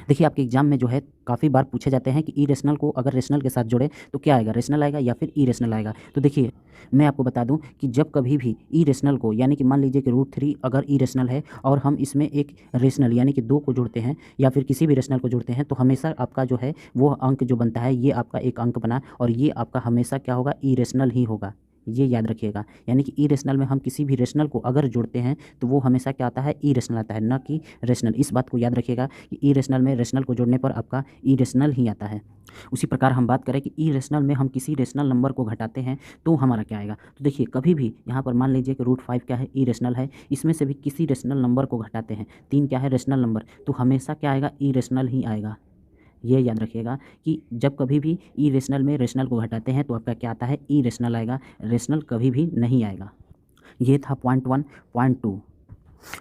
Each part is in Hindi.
देखिए आपके एग्जाम में जो है काफ़ी बार पूछे जाते हैं कि इरेशनल को अगर रेशनल के साथ जोड़ें तो क्या आएगा, रेशनल आएगा या फिर इरेशनल आएगा। तो देखिए मैं आपको बता दूं कि जब कभी भी इरेशनल को यानी कि मान लीजिए कि √3 अगर इरेशनल है और हम इसमें एक रेशनल यानी कि 2 को जोड़ते हैं या फिर किसी भी रेशनल को जोड़ते हैं तो हमेशा आपका जो है वो अंक जो बनता है ये आपका एक अंक बना और ये आपका हमेशा क्या होगा, इरेशनल ही होगा। ये याद रखिएगा, यानी कि इरेशनल में हम किसी भी रेशनल को अगर जोड़ते हैं तो वो हमेशा क्या आता है, इरेशनल आता है, ना कि रेशनल। इस बात को याद रखिएगा कि इरेशनल में रेशनल को जोड़ने पर आपका इरेशनल ही आता है। उसी प्रकार हम बात करें कि इरेशनल में हम किसी रेशनल नंबर को घटाते हैं तो हमारा क्या आएगा। तो देखिए कभी भी यहाँ पर मान लीजिए कि √5 क्या है, इरेशनल है, इसमें से भी किसी रेशनल नंबर को घटाते हैं, 3 क्या है रेशनल नंबर, तो हमेशा क्या आएगा, इरेशनल ही आएगा। ये याद रखिएगा कि जब कभी भी इरेशनल में रेशनल को घटाते हैं तो आपका क्या आता है, इरेशनल आएगा, रेशनल कभी भी नहीं आएगा। ये था पॉइंट 1। पॉइंट 2,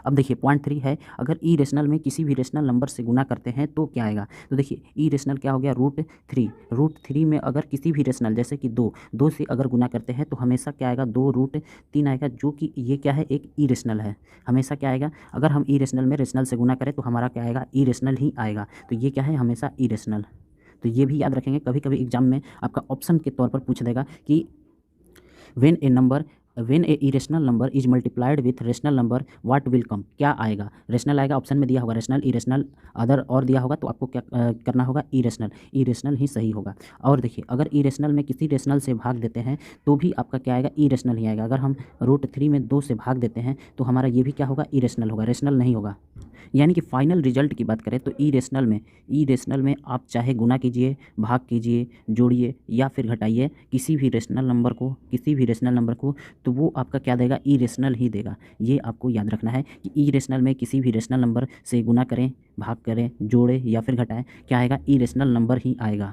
अब देखिए पॉइंट 3 है, अगर इरेशनल में किसी भी रेशनल नंबर से गुना करते हैं तो क्या आएगा। तो देखिए इरेशनल क्या हो गया, √3, √3 में अगर किसी भी रेशनल जैसे कि 2 से अगर गुना करते हैं तो हमेशा क्या आएगा, 2√3 आएगा, जो कि ये क्या है, एक इरेशनल है। हमेशा क्या आएगा, अगर हम इरेशनल में रेशनल से गुना करें तो हमारा क्या आएगा, इरेशनल ही आएगा। तो ये क्या है, हमेशा इरेशनल। तो ये भी याद रखेंगे, कभी कभी एग्जाम में आपका ऑप्शन के तौर पर पूछ देगा कि when A irrational number is multiplied with rational number what will come, क्या आएगा, रेशनल आएगा, ऑप्शन में दिया होगा रेशनल, इरेशनल, अदर और दिया होगा, तो आपको क्या करना होगा, इरेशनल, इरेशनल ही सही होगा। और देखिए अगर इरेशनल में किसी रेशनल से भाग देते हैं तो भी आपका क्या आएगा, इरेशनल ही आएगा। अगर हम √3 में 2 से भाग देते हैं तो हमारा ये भी क्या होगा, इरेशनल होगा, रेशनल नहीं होगा। यानी कि फाइनल रिजल्ट की बात करें तो इरेशनल में आप चाहे गुना कीजिए, भाग कीजिए, जोड़िए या फिर घटाइए किसी भी रेशनल नंबर को तो वो आपका क्या देगा, इरेशनल ही देगा। ये आपको याद रखना है कि इरेशनल में किसी भी रेशनल नंबर से गुना करें, भाग करें, जोड़े या फिर घटाएं, क्या आएगा, इरेशनल नंबर ही आएगा।